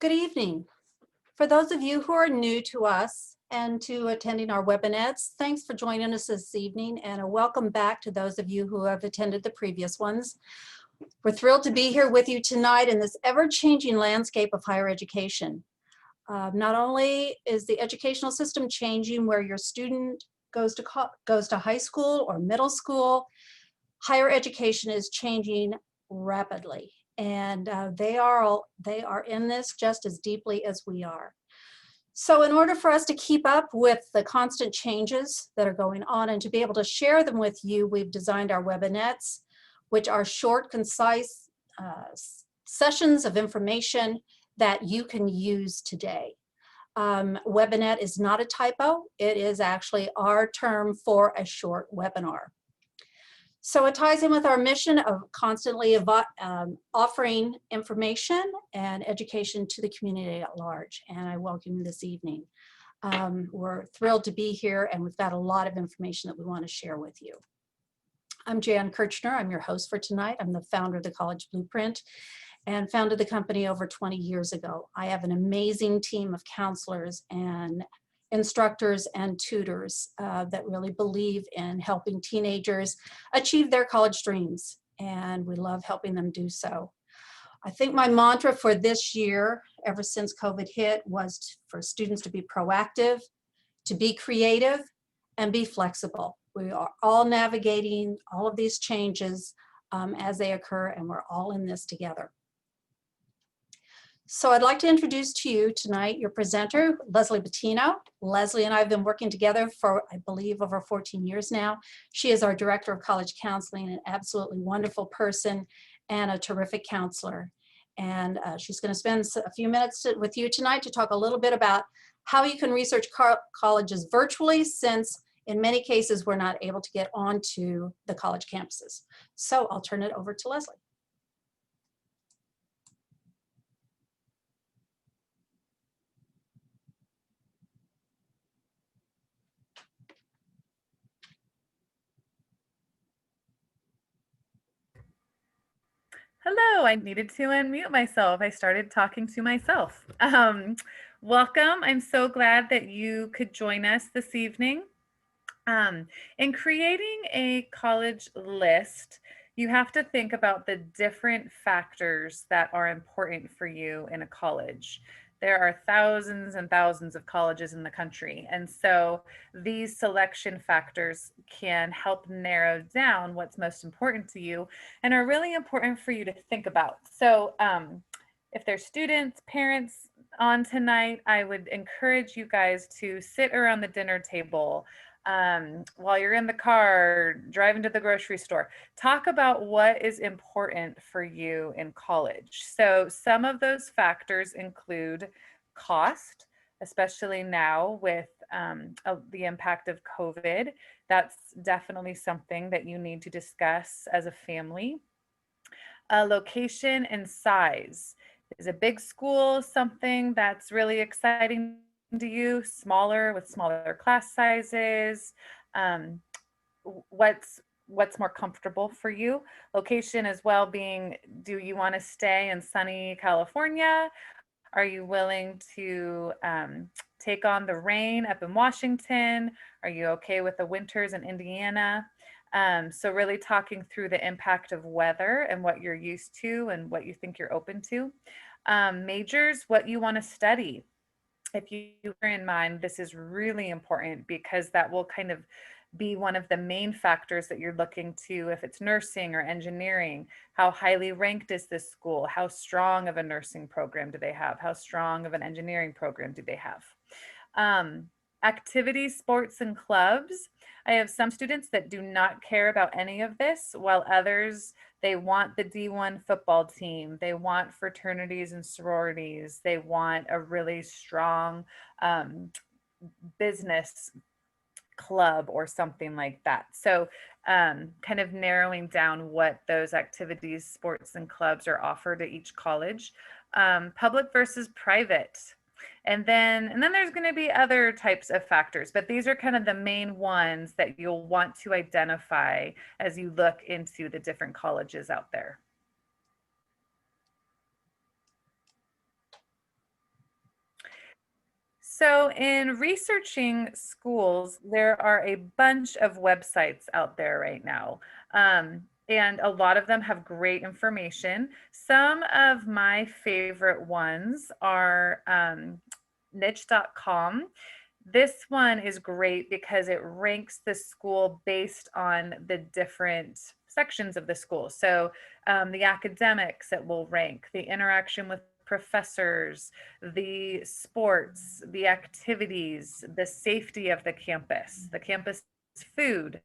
Good evening. For those of you who are new to us and to attending our Webinettes, thanks for joining us this evening, and a welcome back to those of you who have attended the previous ones. We're thrilled to be here with you tonight in this ever-changing landscape of higher education. Not only is the educational system changing where your student goes to high school or middle school, higher education is changing rapidly. And they are in this just as deeply as we are. So in order for us to keep up with the constant changes that are going on and to be able to share them with you, we've designed our Webinettes, which are short, concise sessions of information that you can use today. Webinette is not a typo. It is actually our term for a short webinar. So it ties in with our mission of constantly offering information and education to the community at large. And I welcome you this evening. We're thrilled to be here, and we've got a lot of information that we want to share with you. I'm Jan Kirchner. I'm your host for tonight. I'm the founder of the College Blueprint and founded the company over 20 years ago. I have an amazing team of counselors and instructors and tutors that really believe in helping teenagers achieve their college dreams, and we love helping them do so. I think my mantra for this year, ever since COVID hit, was for students to be proactive, to be creative, and be flexible. We are all navigating all of these changes as they occur, and we're all in this together. So I'd like to introduce to you tonight your presenter, Leslie Bettino. Leslie and I have been working together for, I believe, over 14 years now. She is our Director of College Counseling, an absolutely wonderful person and a terrific counselor. And she's going to spend a few minutes with you tonight to talk a little bit about how you can research colleges virtually, since in many cases we're not able to get onto the college campuses. So I'll turn it over to Leslie. Hello, I needed to unmute myself. I started talking to myself. Welcome. I'm so glad that you could join us this evening. In creating a college list, you have to think about the different factors that are important for you in a college. There are thousands and thousands of colleges in the country. And so these selection factors can help narrow down what's most important to you and are really important for you to think about. So if there's students, parents on tonight, I would encourage you guys to sit around the dinner table while you're in the car, driving to the grocery store. Talk about what is important for you in college. So some of those factors include cost, especially now with the impact of COVID. That's definitely something that you need to discuss as a family. Location and size. Is a big school something that's really exciting to you? Smaller, with smaller class sizes? What's more comfortable for you? Location as well being, do you want to stay in sunny California? Are you willing to take on the rain up in Washington? Are you okay with the winters in Indiana? So really talking through the impact of weather and what you're used to and what you think you're open to. Majors, what you want to study. If you bear in mind, this is really important because that will kind of be one of the main factors that you're looking to. If it's nursing or engineering, how highly ranked is this school? How strong of a nursing program do they have? How strong of an engineering program do they have? Activities, sports, and clubs. I have some students that do not care about any of this, while others, they want the D1 football team. They want fraternities and sororities. They want a really strong business club or something like that. So kind of narrowing down what those activities, sports, and clubs are offered at each college. Public versus private. And then there's going to be other types of factors, but these are kind of the main ones that you'll want to identify as you look into the different colleges out there. So, in researching schools, there are a bunch of websites out there right now. And a lot of them have great information. Some of my favorite ones are niche.com. This one is great because it ranks the school based on the different sections of the school. So, the academics, it will rank, the interaction with professors, the sports, the activities, the safety of the campus food.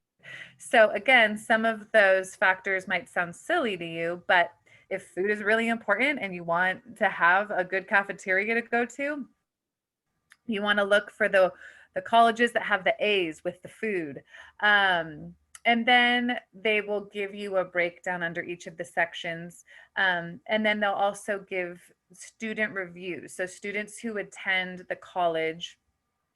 So, again, some of those factors might sound silly to you, but if food is really important and you want to have a good cafeteria to go to, you want to look for the colleges that have the A's with the food. And then they will give you a breakdown under each of the sections. And then they'll also give student reviews. So students who attend the college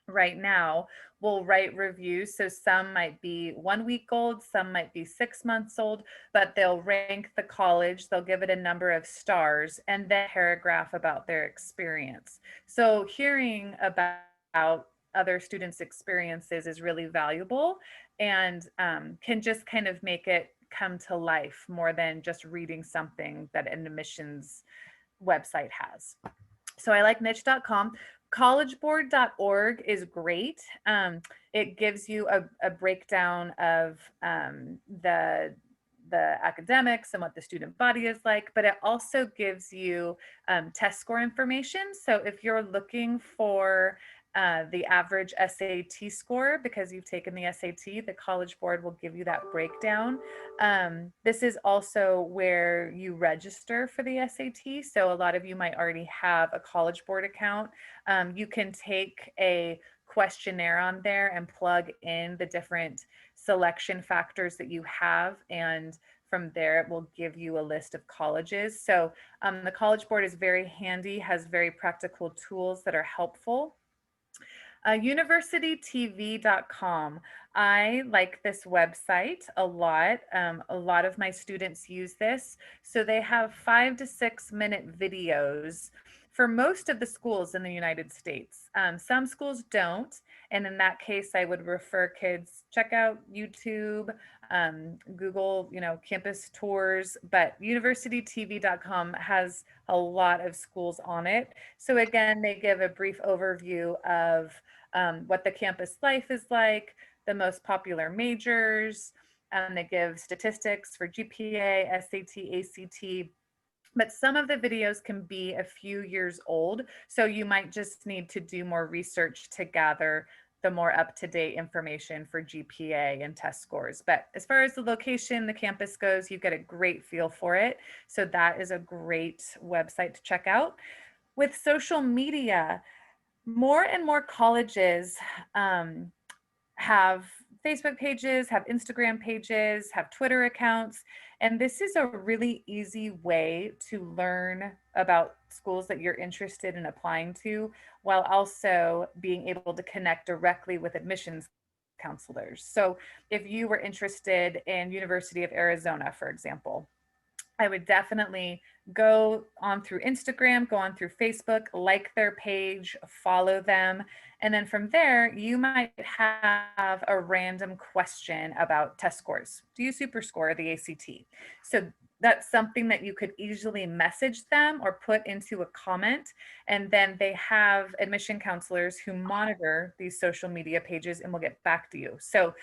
right now will write reviews. So some might be 1 week old, some might be 6 months old, but they'll rank the college, they'll give it a number of stars, and then a paragraph about their experience. So hearing about other students' experiences is really valuable and can just kind of make it come to life more than just reading something that an admissions website has. So I like niche.com. Collegeboard.org is great. It gives you a breakdown of the academics and what the student body is like, but it also gives you test score information. So if you're looking for the average SAT score because you've taken the SAT, the College Board will give you that breakdown. This is also where you register for the SAT. So a lot of you might already have a College Board account. You can take a questionnaire on there and plug in the different selection factors that you have, and from there it will give you a list of colleges. So the College Board is very handy, has very practical tools that are helpful. Universitytv.com. I like this website a lot. A lot of my students use this. So they have 5 to 6 minute videos for most of the schools in the United States. Some schools don't. And in that case, I would refer kids, check out YouTube, Google, campus tours, but universitytv.com has a lot of schools on it. So again, they give a brief overview of what the campus life is like, the most popular majors, they give statistics for GPA, SAT, ACT, but some of the videos can be a few years old. So you might just need to do more research to gather the more up-to-date information for GPA and test scores. But as far as the location, the campus goes, you get a great feel for it. So that is a great website to check out. With social media, more and more colleges have Facebook pages, have Instagram pages, have Twitter accounts. And this is a really easy way to learn about schools that you're interested in applying to, while also being able to connect directly with admissions counselors. So if you were interested in University of Arizona, for example, I would definitely go on through Instagram, go on through Facebook, like their page, follow them. And then from there, you might have a random question about test scores. Do you super score the ACT? So that's something that you could easily message them or put into a comment. And then they have admission counselors who monitor these social media pages and will get back to you. So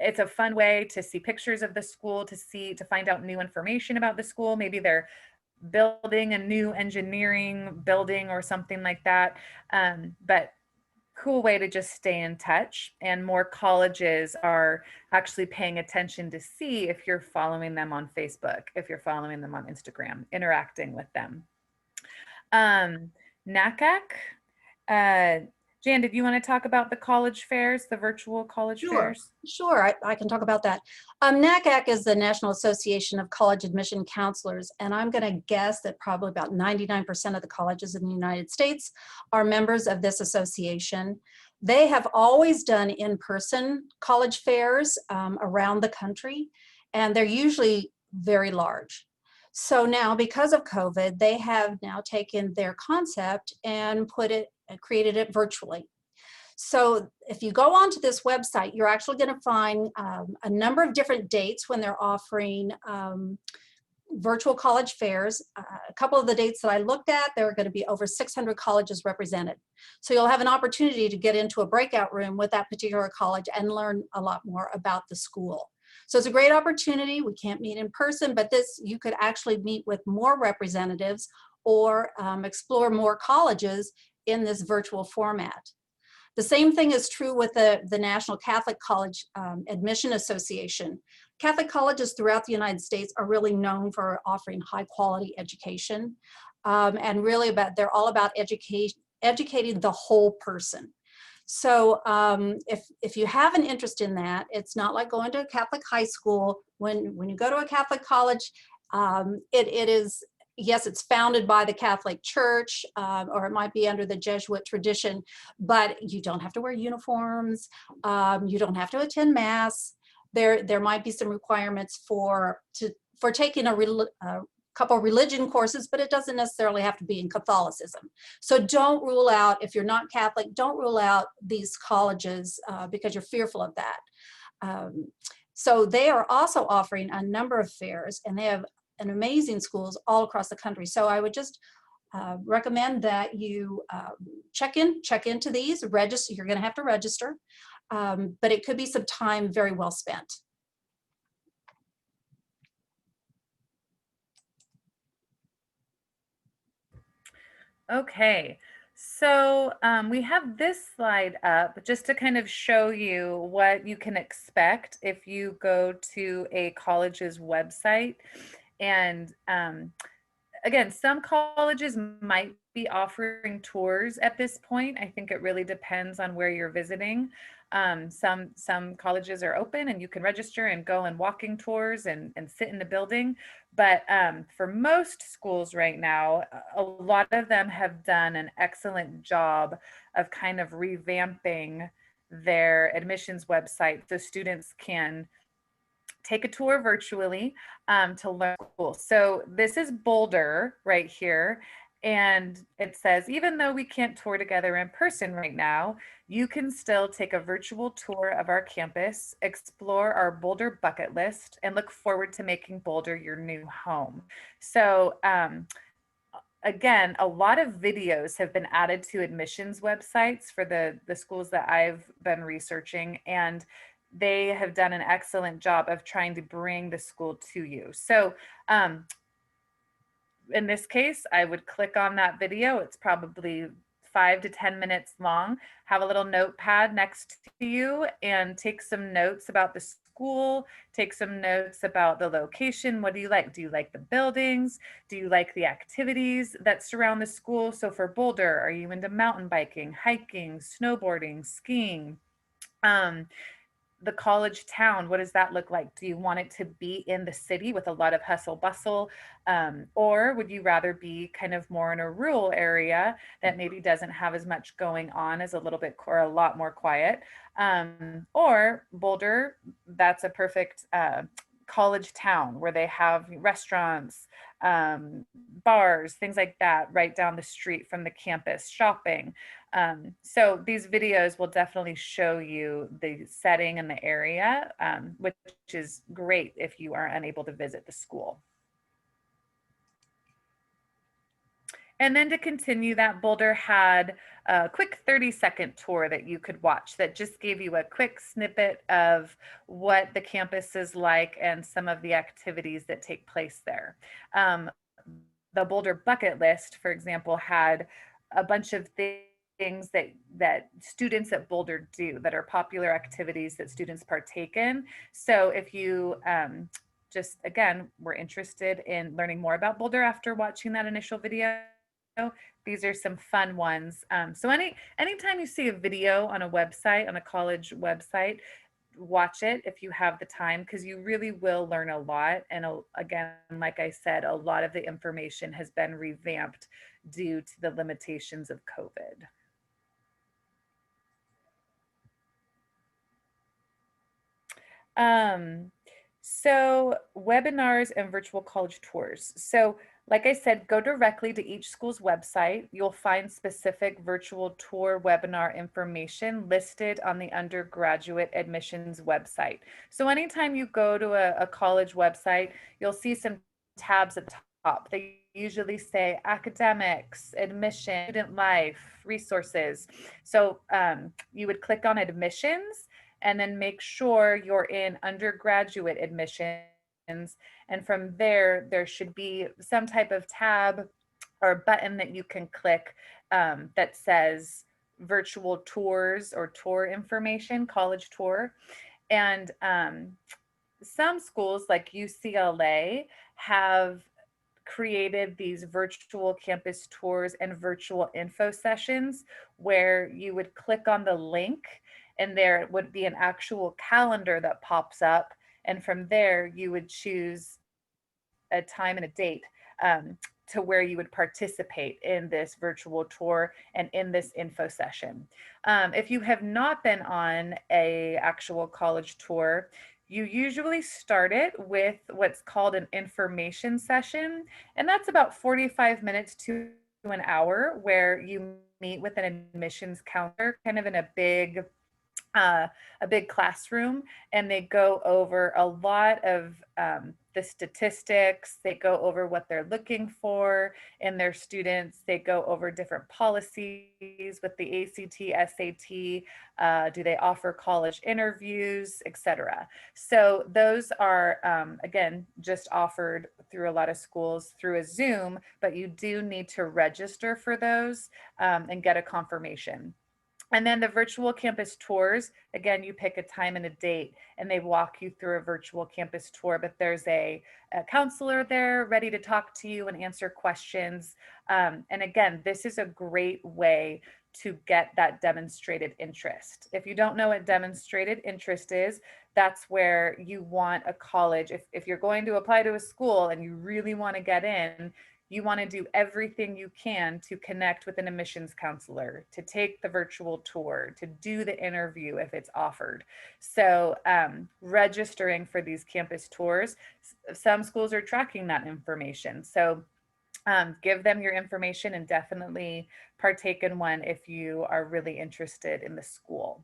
it's a fun way to see pictures of the school, to find out new information about the school. Maybe they're building a new engineering building or something like that. But cool way to just stay in touch. And more colleges are actually paying attention to see if you're following them on Facebook, if you're following them on Instagram, interacting with them. NACAC. Jan, did you want to talk about the college fairs, the virtual college fairs? Sure, I can talk about that. NACAC is the National Association of College Admission Counselors, and I'm going to guess that probably about 99% of the colleges in the United States are members of this association. They have always done in-person college fairs around the country, and they're usually very large. So now, because of COVID, they have now taken their concept and put it created it virtually. So if you go onto this website, you're actually going to find a number of different dates when they're offering virtual college fairs. A couple of the dates that I looked at, there are going to be over 600 colleges represented. So you'll have an opportunity to get into a breakout room with that particular college and learn a lot more about the school. So it's a great opportunity. We can't meet in person, but you could actually meet with more representatives or explore more colleges in this virtual format. The same thing is true with the National Catholic College Admission Association. Catholic colleges throughout the United States are really known for offering high quality education, and really they're all about educating the whole person. So if you have an interest in that, it's not like going to a Catholic high school. When you go to a Catholic college, it is, yes, it's founded by the Catholic Church, or it might be under the Jesuit tradition, but you don't have to wear uniforms. You don't have to attend Mass. There might be some requirements for taking a couple religion courses, but it doesn't necessarily have to be in Catholicism. So don't rule out, if you're not Catholic, don't rule out these colleges because you're fearful of that. So they are also offering a number of fairs, and they have an amazing schools all across the country. So I would just recommend that you check into these, register. You're going to have to register, but it could be some time very well spent. Okay, so we have this slide up just to kind of show you what you can expect if you go to a college's website. And again, some colleges might be offering tours at this point. I think it really depends on where you're visiting. Some colleges are open and you can register and go on walking tours and sit in the building. But for most schools right now, a lot of them have done an excellent job of kind of revamping their admissions website so students can take a tour virtually to learn school. So this is Boulder right here. And it says, even though we can't tour together in person right now, you can still take a virtual tour of our campus, explore our Boulder bucket list, and look forward to making Boulder your new home. So again, a lot of videos have been added to admissions websites for the schools that I've been researching, and they have done an excellent job of trying to bring the school to you. So in this case, I would click on that video. It's probably 5 to 10 minutes long. Have a little notepad next to you and take some notes about the school, take some notes about the location. What do you like? Do you like the buildings? Do you like the activities that surround the school? So for Boulder, are you into mountain biking, hiking, snowboarding, skiing? The college town, what does that look like? Do you want it to be in the city with a lot of hustle bustle? Or would you rather be kind of more in a rural area that maybe doesn't have as much going on, as a little bit or a lot more quiet? Or Boulder, that's a perfect college town where they have restaurants, bars, things like that right down the street from the campus, shopping. So these videos will definitely show you the setting and the area, which is great if you are unable to visit the school. And then to continue that, Boulder had a quick 30-second tour that you could watch that just gave you a quick snippet of what the campus is like and some of the activities that take place there. The Boulder bucket list, for example, had a bunch of things that students at Boulder do that are popular activities that students partake in. So if you just, again, were interested in learning more about Boulder after watching that initial video, these are some fun ones. So anytime you see a video on a website, on a college website, watch it if you have the time, because you really will learn a lot. And again, like I said, a lot of the information has been revamped due to the limitations of COVID. So webinars and virtual college tours. So Like I said, go directly to each school's website. You'll find specific virtual tour webinar information listed on the undergraduate admissions website. So anytime you go to a college website, you'll see some tabs at the top. They usually say academics, admission, student life, resources. So you would click on admissions and then make sure you're in undergraduate admissions, and from there, there should be some type of tab or button that you can click that says virtual tours or tour information, college tour. And some schools like UCLA have created these virtual campus tours and virtual info sessions where you would click on the link and there would be an actual calendar that pops up. And from there, you would choose a time and a date to where you would participate in this virtual tour and in this info session. If you have not been on a actual college tour, you usually start it with what's called an information session, and that's about 45 minutes to an hour where you meet with an admissions counselor kind of in uh, a big classroom, and they go over a lot of the statistics. They go over what they're looking for in their students. They go over different policies with the ACT, SAT. Do they offer college interviews, etc. So those are, again, just offered through a lot of schools through a Zoom, but you do need to register for those and get a confirmation. And then the virtual campus tours, again, you pick a time and a date and they walk you through a virtual campus tour, but there's a counselor there ready to talk to you and answer questions. And again, this is a great way to get that demonstrated interest. If you don't know what demonstrated interest is, that's where you want a college. If you're going to apply to a school and you really want to get in, you want to do everything you can to connect with an admissions counselor, to take the virtual tour, to do the interview if it's offered. So registering for these campus tours, some schools are tracking that information. So give them your information and definitely partake in one if you are really interested in the school.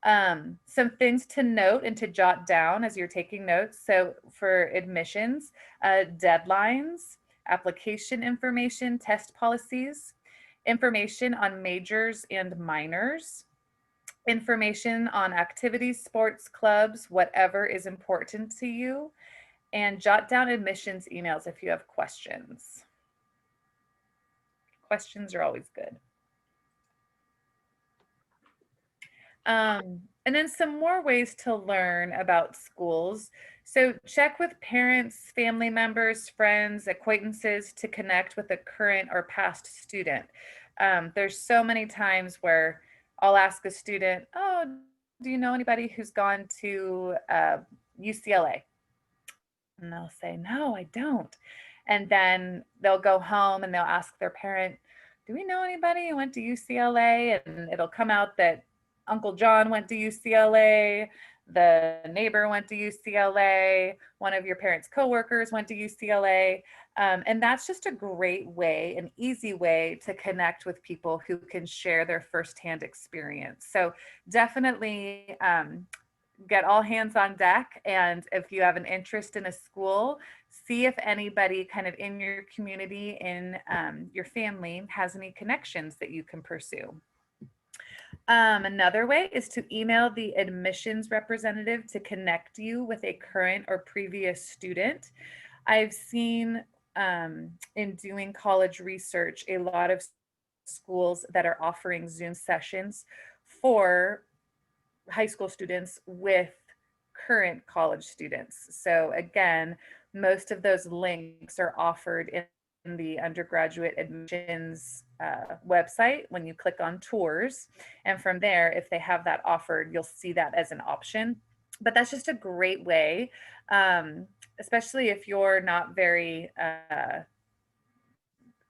Some things to note and to jot down as you're taking notes. So for admissions, deadlines, application information, test policies, information on majors and minors, information on activities, sports, clubs, whatever is important to you, and jot down admissions emails if you have questions. Questions are always good. And then some more ways to learn about schools. So check with parents, family members, friends, acquaintances to connect with a current or past student. There's so many times where I'll ask a student, oh, do you know anybody who's gone to UCLA? And they'll say, no, I don't. And then they'll go home and they'll ask their parent, do we know anybody who went to UCLA? And it'll come out that Uncle John went to UCLA, the neighbor went to UCLA, one of your parents' coworkers went to UCLA. And that's just a great way, an easy way to connect with people who can share their firsthand experience. So definitely get all hands on deck. And if you have an interest in a school, see if anybody kind of in your community, in your family, has any connections that you can pursue. Another way is to email the admissions representative to connect you with a current or previous student. I've seen in doing college research, a lot of schools that are offering Zoom sessions for high school students with current college students. So again, most of those links are offered in the undergraduate admissions website when you click on tours. And from there, if they have that offered, you'll see that as an option. But that's just a great way, especially if you're not very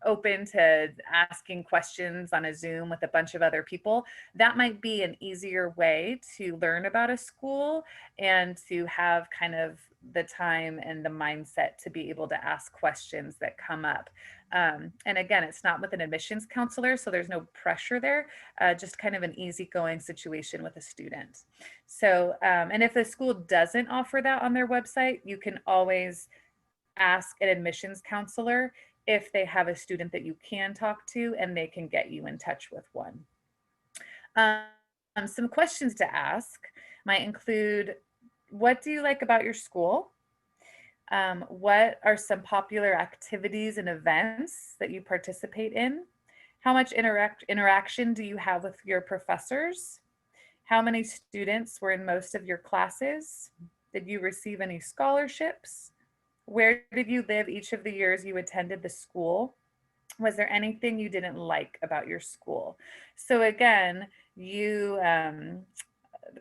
open to asking questions on a Zoom with a bunch of other people, that might be an easier way to learn about a school and to have kind of the time and the mindset to be able to ask questions that come up. And again, it's not with an admissions counselor, so there's no pressure there, just kind of an easygoing situation with a student. So, and if the school doesn't offer that on their website, you can always ask an admissions counselor if they have a student that you can talk to, and they can get you in touch with one. Some questions to ask might include, what do you like about your school? What are some popular activities and events that you participate in? How much interaction do you have with your professors? How many students were in most of your classes? Did you receive any scholarships? Where did you live each of the years you attended the school? Was there anything you didn't like about your school? So again, you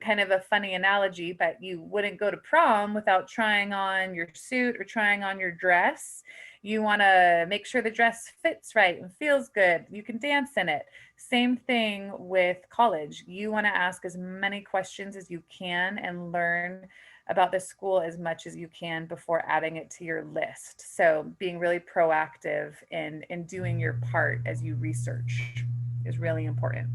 kind of a funny analogy, but you wouldn't go to prom without trying on your suit or trying on your dress. You want to make sure the dress fits right and feels good. You can dance in it. Same thing with college. You want to ask as many questions as you can and learn about the school as much as you can before adding it to your list. So being really proactive in doing your part as you research is really important.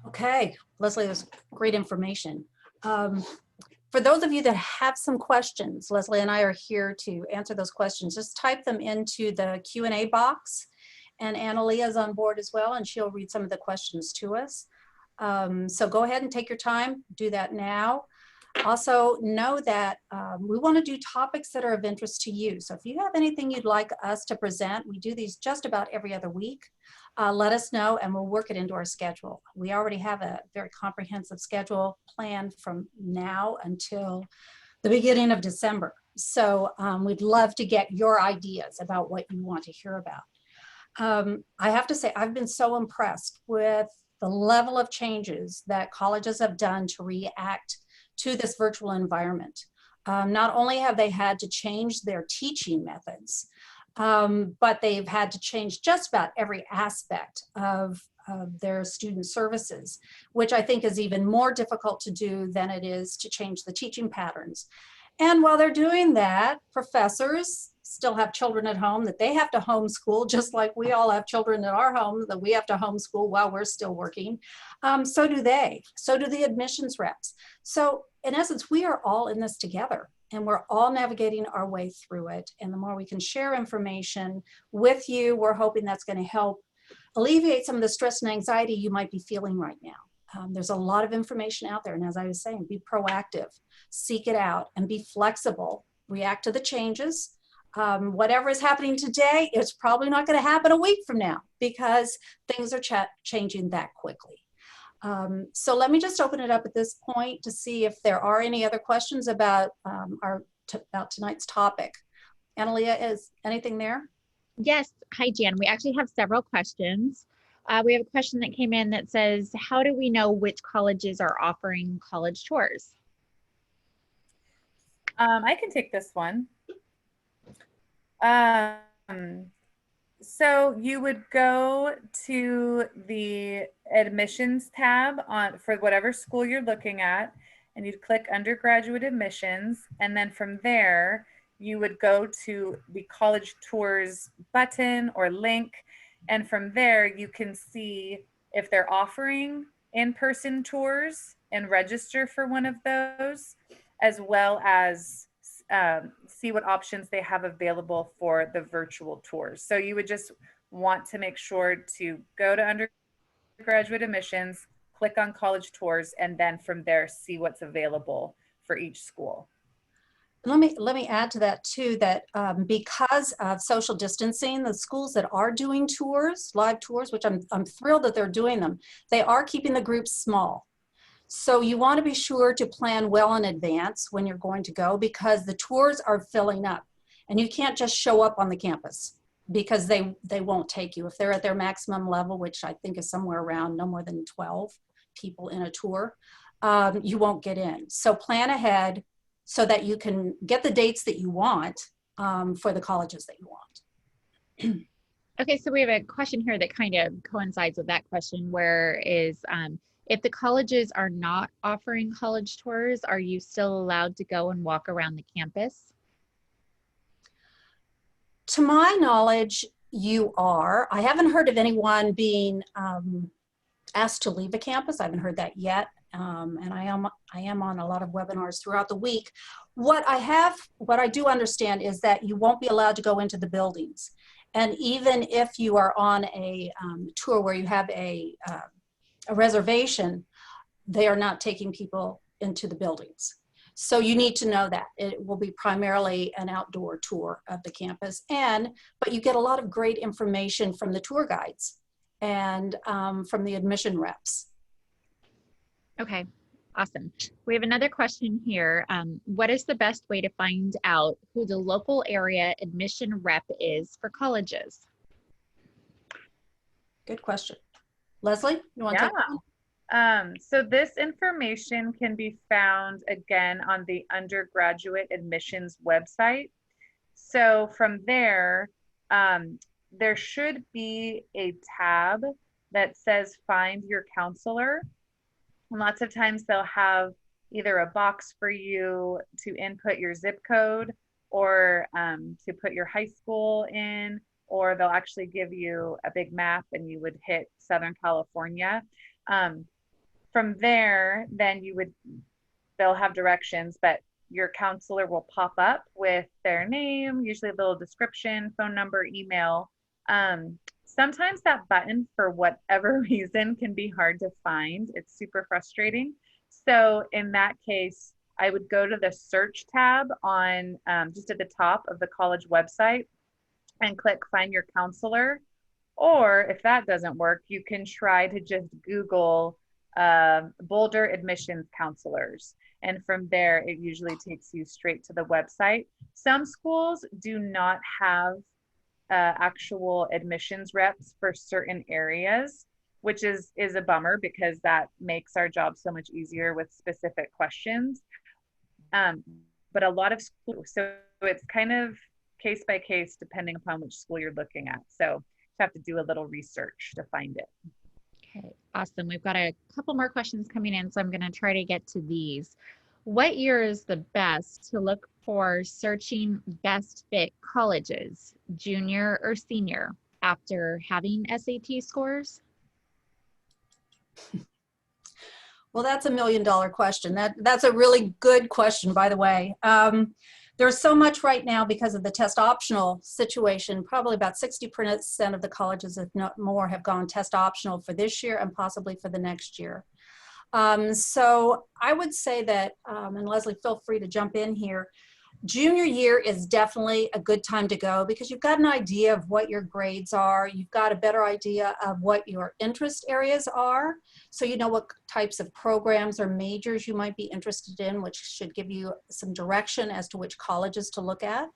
Okay, Leslie, that's great information. For those of you that have some questions, Leslie and I are here to answer those questions. Just type them into the Q&A box, and Analia is on board as well, and she'll read some of the questions to us. So go ahead and take your time, do that now. Also know that we want to do topics that are of interest to you. So if you have anything you'd like us to present, we do these just about every other week. Let us know and we'll work it into our schedule. We already have a very comprehensive schedule planned from now until the beginning of December. So we'd love to get your ideas about what you want to hear about. I have to say, I've been so impressed with the level of changes that colleges have done to react to this virtual environment. Not only have they had to change their teaching methods, but they've had to change just about every aspect of their student services, which I think is even more difficult to do than it is to change the teaching patterns. And while they're doing that, professors still have children at home that they have to homeschool, just like we all have children in our home that we have to homeschool while we're still working. So do they, so do the admissions reps. So in essence, we are all in this together and we're all navigating our way through it. And the more we can share information with you, we're hoping that's going to help alleviate some of the stress and anxiety you might be feeling right now. There's a lot of information out there. And as I was saying, be proactive, seek it out, and be flexible, react to the changes. Whatever is happening today, it's probably not going to happen a week from now because things are changing that quickly. So let me just open it up at this point to see if there are any other questions about, about tonight's topic. Analia, is anything there? Yes. Hi, Jan. We actually have several questions. We have a question that came in that says, how do we know which colleges are offering college tours? I can take this one. So you would go to the admissions tab for whatever school you're looking at, and you'd click undergraduate admissions. And then from there, you would go to the college tours button or link. And from there, you can see if they're offering in-person tours and register for one of those, as well as see what options they have available for the virtual tours. So you would just want to make sure to go to undergraduate admissions, click on college tours, and then from there, see what's available for each school. Let me add to that too, that because of social distancing, the schools that are doing tours, live tours, which I'm thrilled that they're doing them, they are keeping the groups small. So you want to be sure to plan well in advance when you're going to go, because the tours are filling up and you can't just show up on the campus because they won't take you. If they're at their maximum level, which I think is somewhere around no more than 12 people in a tour, you won't get in. So plan ahead, so that you can get the dates that you want for the colleges that you want. Okay, so we have a question here that kind of coincides with that question, where is if the colleges are not offering college tours, are you still allowed to go and walk around the campus? To my knowledge, you are. I haven't heard of anyone being asked to leave a campus. I haven't heard that yet. And I am on a lot of webinars throughout the week. What I do understand is that you won't be allowed to go into the buildings. And even if you are on a tour where you have a reservation, they are not taking people into the buildings. So you need to know that it will be primarily an outdoor tour of the campus, but you get a lot of great information from the tour guides and from the admission reps. Okay, awesome. We have another question here. What is the best way to find out who the local area admission rep is for colleges? Good question. Leslie, you want to take that one? So this information can be found again on the undergraduate admissions website. So from there, there should be a tab that says find your counselor. And lots of times they'll have either a box for you to input your zip code or to put your high school in, or they'll actually give you a big map and you would hit Southern California. From there, then they'll have directions, but your counselor will pop up with their name, usually a little description, phone number, email. Sometimes that button, for whatever reason, can be hard to find. It's super frustrating. So in that case, I would go to the search tab on just at the top of the college website and click find your counselor. Or if that doesn't work, you can try to just Google Boulder admissions counselors. And from there, it usually takes you straight to the website. Some schools do not have actual admissions reps for certain areas, which is a bummer because that makes our job so much easier with specific questions. But a lot of schools, so it's kind of case by case depending upon which school you're looking at. So you have to do a little research to find it. Okay, awesome. We've got a couple more questions coming in, so I'm going to try to get to these. What year is the best to look for searching best fit colleges, junior or senior, after having SAT scores? Well, that's $1 million question. That's a really good question, by the way. There's so much right now because of the test optional situation. Probably about 60% of the colleges, if not more, have gone test optional for this year and possibly for the next year. So I would say that, and Leslie, feel free to jump in here, junior year is definitely a good time to go because you've got an idea of what your grades are. You've got a better idea of what your interest areas are. So you know what types of programs or majors you might be interested in, which should give you some direction as to which colleges to look at.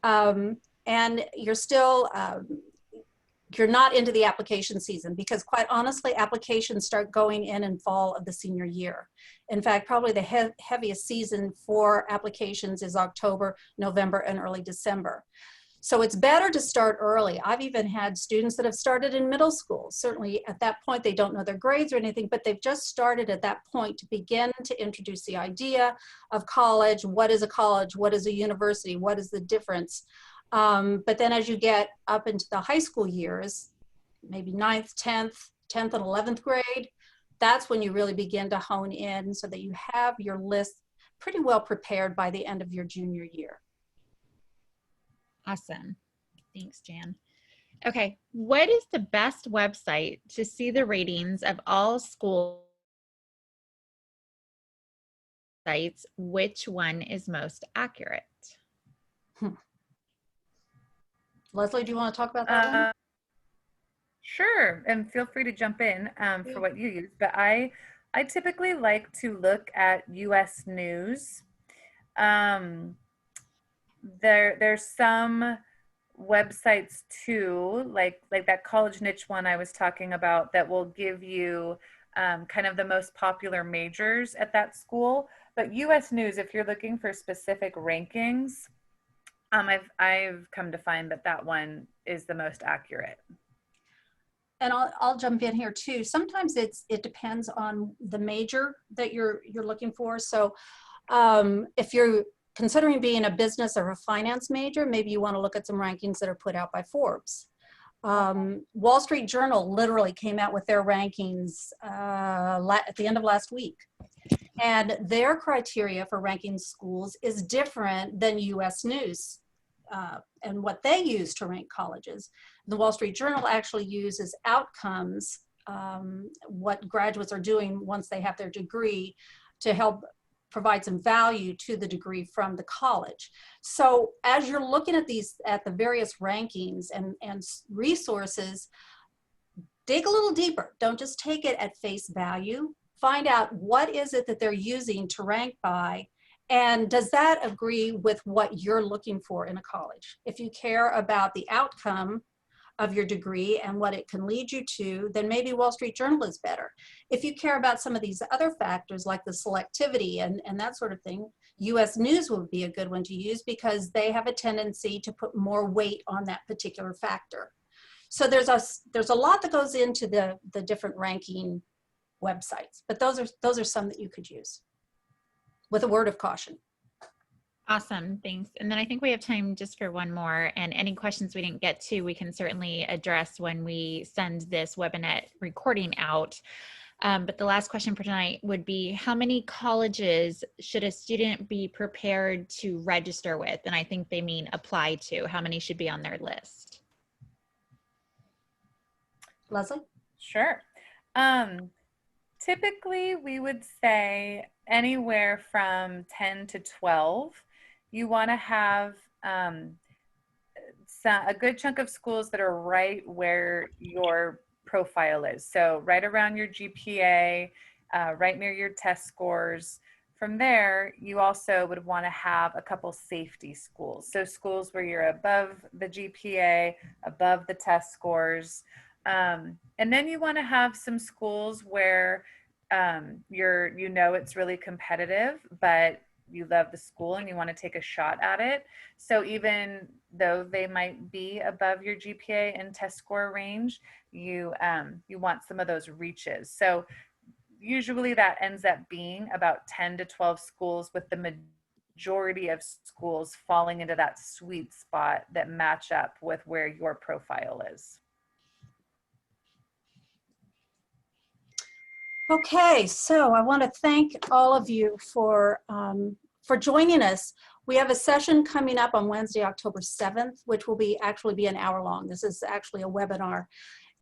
And you're still, you're not into the application season because quite honestly, applications start going in fall of the senior year. In fact, probably the heaviest season for applications is October, November, and early December. So it's better to start early. I've even had students that have started in middle school. Certainly at that point, they don't know their grades or anything, but they've just started at that point to begin to introduce the idea of college. What is a college? What is a university? What is the difference? But then as you get up into the high school years, maybe 9th, 10th and 11th grade, that's when you really begin to hone in so that you have your list pretty well prepared by the end of your junior year. Awesome. Thanks, Jan. Okay, what is the best website to see the ratings of all school sites? Which one is most accurate? Leslie, do you want to talk about that one? Sure, and feel free to jump in for what you use, but I typically like to look at US News. There's some websites too, like that college niche one I was talking about that will give you kind of the most popular majors at that school. But US News, if you're looking for specific rankings, I've come to find that that one is the most accurate. And I'll jump in here too. Sometimes it depends on the major that you're looking for. So if you're considering being a business or a finance major, maybe you want to look at some rankings that are put out by Forbes. Wall Street Journal literally came out with their rankings at the end of last week. And their criteria for ranking schools is different than US News and what they use to rank colleges. The Wall Street Journal actually uses outcomes, what graduates are doing once they have their degree, to help provide some value to the degree from the college. So as you're looking at the various rankings and resources, dig a little deeper. Don't just take it at face value. Find out what is it that they're using to rank by, and does that agree with what you're looking for in a college? If you care about the outcome of your degree and what it can lead you to, then maybe Wall Street Journal is better. If you care about some of these other factors like the selectivity and that sort of thing, US News would be a good one to use because they have a tendency to put more weight on that particular factor. So there's a lot that goes into the different ranking websites, but those are some that you could use with a word of caution. Awesome, thanks. And then I think we have time just for one more, and any questions we didn't get to, we can certainly address when we send this Webinette recording out. But the last question for tonight would be, how many colleges should a student be prepared to register with? And I think they mean apply to. How many should be on their list? Leslie? Sure. Typically, we would say anywhere from 10 to 12. You want to have a good chunk of schools that are right where your profile is. So right around your GPA, right near your test scores. From there, you also would want to have a couple safety schools. So schools where you're above the GPA, above the test scores. And then you want to have some schools where you know it's really competitive, but you love the school and you want to take a shot at it. So even though they might be above your GPA and test score range, you want some of those reaches. So usually that ends up being about 10 to 12 schools, with the majority of schools falling into that sweet spot that match up with where your profile is. Okay, so I want to thank all of you for joining us. We have a session coming up on Wednesday, October 7th, which will actually be an hour long. This is actually a webinar.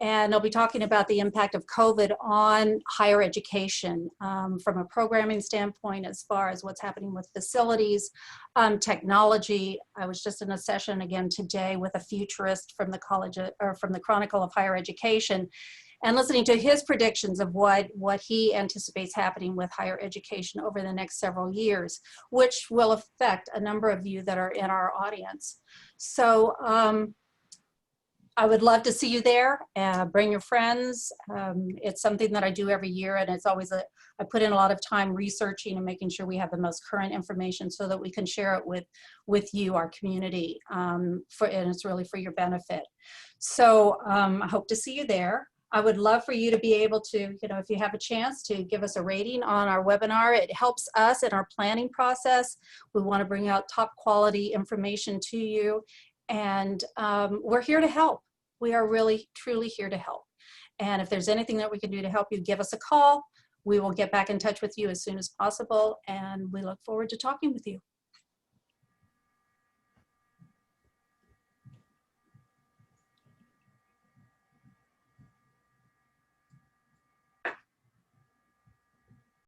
And I'll be talking about the impact of COVID on higher education from a programming standpoint, as far as what's happening with facilities, technology. I was just in a session again today with a futurist from the from the Chronicle of Higher Education, and listening to his predictions of what he anticipates happening with higher education over the next several years, which will affect a number of you that are in our audience. So I would love to see you there. Bring your friends. It's something that I do every year, and it's always I put in a lot of time researching and making sure we have the most current information so that we can share it with you, our community, and it's really for your benefit. So I hope to see you there. I would love for you to be able to, if you have a chance, to give us a rating on our webinar. It helps us in our planning process. We want to bring out top quality information to you, and we're here to help. We are really, truly here to help. And if there's anything that we can do to help you, give us a call. We will get back in touch with you as soon as possible, and we look forward to talking with you.